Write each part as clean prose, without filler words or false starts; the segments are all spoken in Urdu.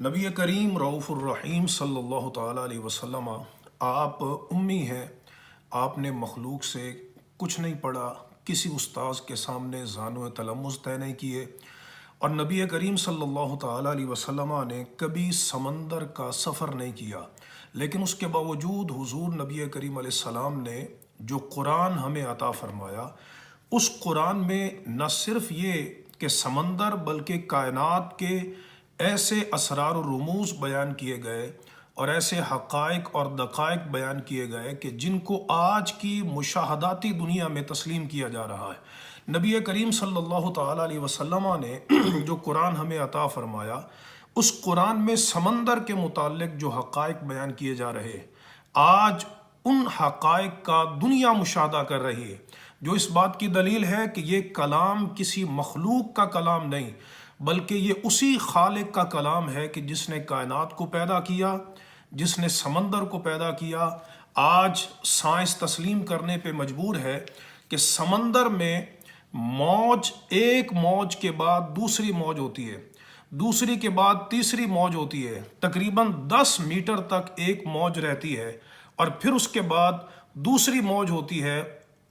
نبی کریم رؤوف الرحیم صلی اللہ تعالیٰ علیہ وسلم، آپ امی ہیں، آپ نے مخلوق سے کچھ نہیں پڑھا، کسی استاذ کے سامنے زانو تلمذ طے نہیں کیے، اور نبی کریم صلی اللہ تعالیٰ علیہ وسلم نے کبھی سمندر کا سفر نہیں کیا، لیکن اس کے باوجود حضور نبی کریم علیہ السلام نے جو قرآن ہمیں عطا فرمایا، اس قرآن میں نہ صرف یہ کہ سمندر بلکہ کائنات کے ایسے اسرار و رموز بیان کیے گئے اور ایسے حقائق اور دقائق بیان کیے گئے کہ جن کو آج کی مشاہداتی دنیا میں تسلیم کیا جا رہا ہے۔ نبی کریم صلی اللہ تعالیٰ علیہ وسلم نے جو قرآن ہمیں عطا فرمایا، اس قرآن میں سمندر کے متعلق جو حقائق بیان کیے جا رہے، آج ان حقائق کا دنیا مشاہدہ کر رہی ہے، جو اس بات کی دلیل ہے کہ یہ کلام کسی مخلوق کا کلام نہیں، بلکہ یہ اسی خالق کا کلام ہے کہ جس نے کائنات کو پیدا کیا، جس نے سمندر کو پیدا کیا۔ آج سائنس تسلیم کرنے پہ مجبور ہے کہ سمندر میں موج، ایک موج کے بعد دوسری موج ہوتی ہے، دوسری کے بعد تیسری موج ہوتی ہے، تقریباً 10 میٹر تک ایک موج رہتی ہے، اور پھر اس کے بعد دوسری موج ہوتی ہے،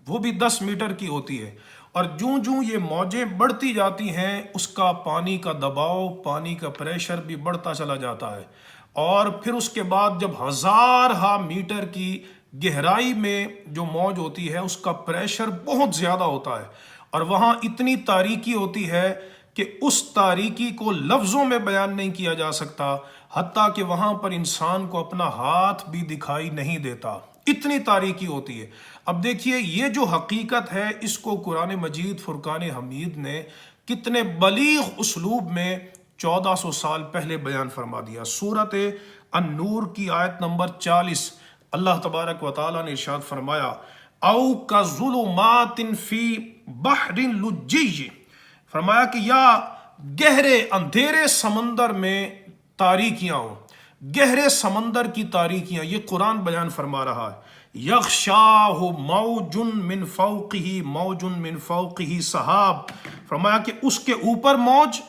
وہ بھی 10 میٹر کی ہوتی ہے، اور جوں جوں یہ موجیں بڑھتی جاتی ہیں، اس کا پانی کا دباؤ، پانی کا پریشر بھی بڑھتا چلا جاتا ہے، اور پھر اس کے بعد جب ہزارہا میٹر کی گہرائی میں جو موج ہوتی ہے، اس کا پریشر بہت زیادہ ہوتا ہے، اور وہاں اتنی تاریکی ہوتی ہے کہ اس تاریکی کو لفظوں میں بیان نہیں کیا جا سکتا، حتیٰ کہ وہاں پر انسان کو اپنا ہاتھ بھی دکھائی نہیں دیتا، اتنی تاریکی ہوتی ہے۔ اب دیکھیے، یہ جو حقیقت ہے، اس کو قرآن مجید فرقان حمید نے کتنے بلیغ اسلوب میں 1400 سال پہلے بیان فرما دیا۔ سورۃ النور کی آیت نمبر 40، اللہ تبارک و تعالیٰ نے ارشاد فرمایا، او کظلمات فی بحر لجی، فرمایا کہ یا گہرے اندھیرے سمندر میں تاریکیاں ہوں، گہرے سمندر کی تاریکیاں، یہ قرآن بیان فرما رہا ہے۔ یغشاہ موج من فوقہ موج من فوقہ سحاب، فرمایا کہ اس کے اوپر موج،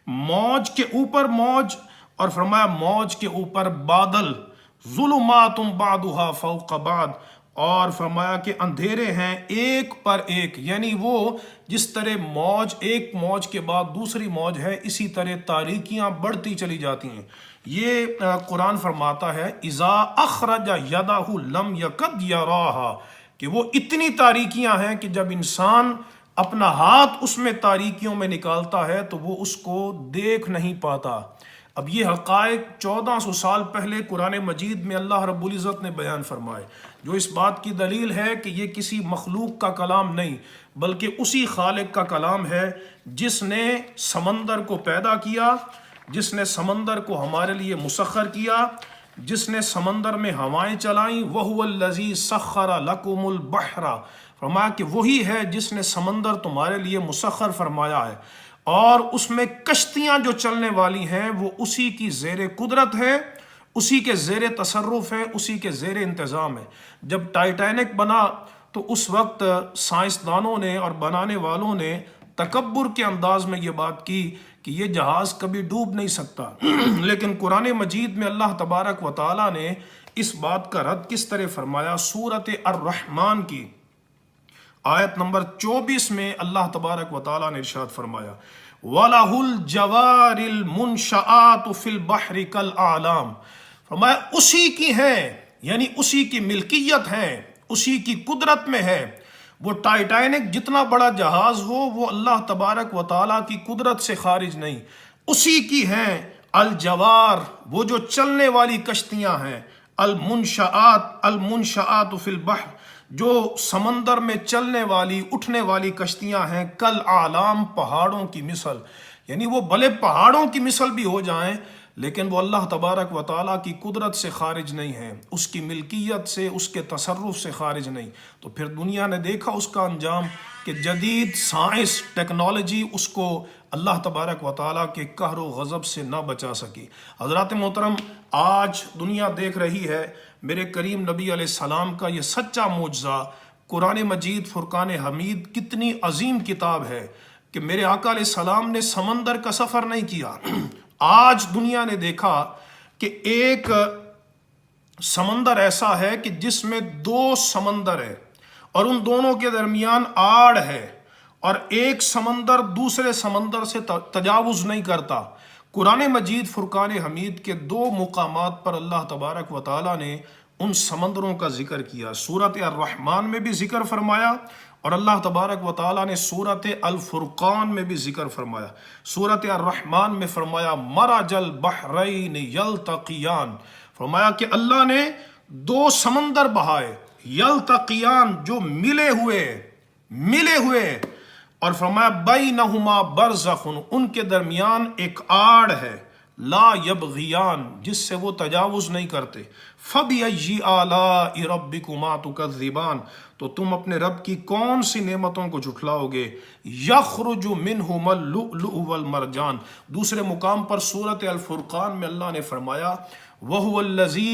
موج کے اوپر موج، اور فرمایا موج کے اوپر بادل، ظلمات بعضها فوق بعض، اور فرمایا کہ اندھیرے ہیں ایک پر ایک، یعنی وہ جس طرح موج ایک موج کے بعد دوسری موج ہے، اسی طرح تاریکیاں بڑھتی چلی جاتی ہیں۔ یہ قرآن فرماتا ہے اذا اخرج یدہ لم یکد یراہا، کہ وہ اتنی تاریکیاں ہیں کہ جب انسان اپنا ہاتھ اس میں تاریکیوں میں نکالتا ہے تو وہ اس کو دیکھ نہیں پاتا۔ اب یہ حقائق 1400 سال پہلے قرآن مجید میں اللہ رب العزت نے بیان فرمائے، جو اس بات کی دلیل ہے کہ یہ کسی مخلوق کا کلام نہیں، بلکہ اسی خالق کا کلام ہے جس نے سمندر کو پیدا کیا، جس نے سمندر کو ہمارے لیے مسخر کیا، جس نے سمندر میں ہوائیں چلائیں، وَهُوَ الَّذِي سَخَّرَ لَكُمُ الْبَحْرَ، فرمایا کہ وہی ہے جس نے سمندر تمہارے لیے مسخر فرمایا ہے، اور اس میں کشتیاں جو چلنے والی ہیں وہ اسی کی زیر قدرت ہے، اسی کے زیر تصرف ہے، اسی کے زیر انتظام ہے۔ جب ٹائٹینک بنا تو اس وقت سائنسدانوں نے اور بنانے والوں نے تکبر کے انداز میں یہ بات کی کہ یہ جہاز کبھی ڈوب نہیں سکتا، لیکن قرآن مجید میں اللہ تبارک و تعالیٰ نے اس بات کا رد کس طرح فرمایا۔ سورۃ الرحمن کی آیت نمبر 24 میں اللہ تبارک و تعالیٰ نے ارشاد فرمایا، وَلَهُ الْجَوَارِ الْمُنشَآتُ فِي الْبَحْرِ كَالْأَعْلَامِ، فرمایا اسی کی ہیں، یعنی اسی کی ملکیت ہے، اسی کی قدرت میں ہے۔ وہ ٹائٹینک جتنا بڑا جہاز ہو، وہ اللہ تبارک و تعالیٰ کی قدرت سے خارج نہیں، اسی کی ہیں۔ الجوار، وہ جو چلنے والی کشتیاں ہیں، المنشآت فی البحر، جو سمندر میں چلنے والی اٹھنے والی کشتیاں ہیں، کل اعلام، پہاڑوں کی مثل، یعنی وہ بھلے پہاڑوں کی مثل بھی ہو جائیں لیکن وہ اللہ تبارک و تعالیٰ کی قدرت سے خارج نہیں ہیں، اس کی ملکیت سے، اس کے تصرف سے خارج نہیں۔ تو پھر دنیا نے دیکھا اس کا انجام کہ جدید سائنس ٹیکنالوجی اس کو اللہ تبارک و تعالیٰ کے قہر و غضب سے نہ بچا سکی۔ حضرات محترم، آج دنیا دیکھ رہی ہے میرے کریم نبی علیہ السلام کا یہ سچا معجزہ، قرآن مجید فرقان حمید کتنی عظیم کتاب ہے کہ میرے آقا علیہ السلام نے سمندر کا سفر نہیں کیا، آج دنیا نے دیکھا کہ ایک سمندر ایسا ہے کہ جس میں دو سمندر ہے اور ان دونوں کے درمیان آڑ ہے، اور ایک سمندر دوسرے سمندر سے تجاوز نہیں کرتا۔ قرآن مجید فرقان حمید کے دو مقامات پر اللہ تبارک و تعالیٰ نے ان سمندروں کا ذکر کیا۔ سورۃ الرحمن میں بھی ذکر فرمایا، اور اللہ تبارک و تعالیٰ نے سورۃ الفرقان میں بھی ذکر فرمایا۔ سورۃ الرحمن میں فرمایا مرج البحرین یلتقیان، فرمایا کہ اللہ نے دو سمندر بہائے، یلتقیان جو ملے ہوئے، اور فرمایا بینہما برزخ، ان کے درمیان ایک آڑ ہے، لا یبغیان، جس سے وہ تجاوز نہیں کرتے۔ فَبِأَيِّ آلَاءِ رَبِّكُمَا تُكَذِّبَانِ، تو تم اپنے رب کی کون سی نعمتوں کو جھٹلاؤ گے۔ یخرج منہما اللؤلؤ والمرجان، دوسرے مقام پر سورۃ الفرقان میں اللہ نے فرمایا وَهُوَ الَّذِي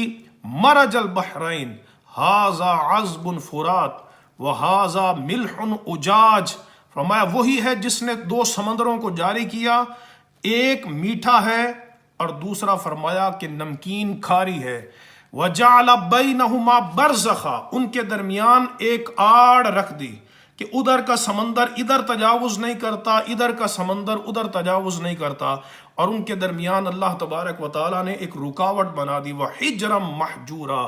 مَرَجَ الْبَحْرَيْنِ هَذَا عَذْبٌ فُرَاتٌ وَهَذَا مِلْحٌ أُجَاجٌ، فرمایا وہی ہے جس نے دو سمندروں کو جاری کیا، ایک میٹھا ہے اور دوسرا فرمایا کہ نمکین کھاری ہے۔ وَجَعَلَ بَيْنَهُمَا بَرْزَخًا، ان کے درمیان ایک آڑ رکھ دی کہ ادھر کا سمندر ادھر تجاوز نہیں کرتا، ادھر کا سمندر ادھر تجاوز نہیں کرتا، اور ان کے درمیان اللہ تبارک و تعالیٰ نے ایک رکاوٹ بنا دی، وَحِجْرًا مَحْجُورًا۔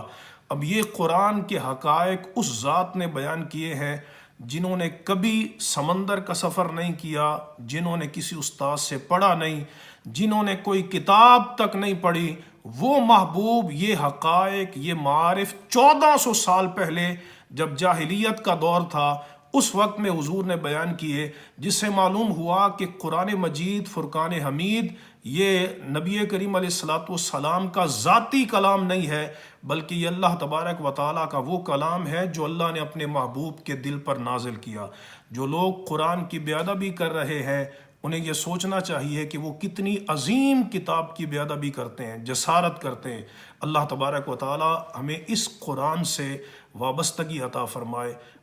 اب یہ قرآن کے حقائق اس ذات نے بیان کیے ہیں جنہوں نے کبھی سمندر کا سفر نہیں کیا، جنہوں نے کسی استاد سے پڑھا نہیں، جنہوں نے کوئی کتاب تک نہیں پڑھی، وہ محبوب یہ حقائق، یہ معارف 1400 سال پہلے جب جاہلیت کا دور تھا اس وقت میں حضور نے بیان کیے، جس سے معلوم ہوا کہ قرآن مجید فرقان حمید یہ نبی کریم علیہ الصلوۃ والسلام کا ذاتی کلام نہیں ہے، بلکہ یہ اللہ تبارک و تعالیٰ کا وہ کلام ہے جو اللہ نے اپنے محبوب کے دل پر نازل کیا۔ جو لوگ قرآن کی بے ادبی کر رہے ہیں انہیں یہ سوچنا چاہیے کہ وہ کتنی عظیم کتاب کی بے ادبی کرتے ہیں، جسارت کرتے ہیں۔ اللہ تبارک و تعالیٰ ہمیں اس قرآن سے وابستگی عطا فرمائے۔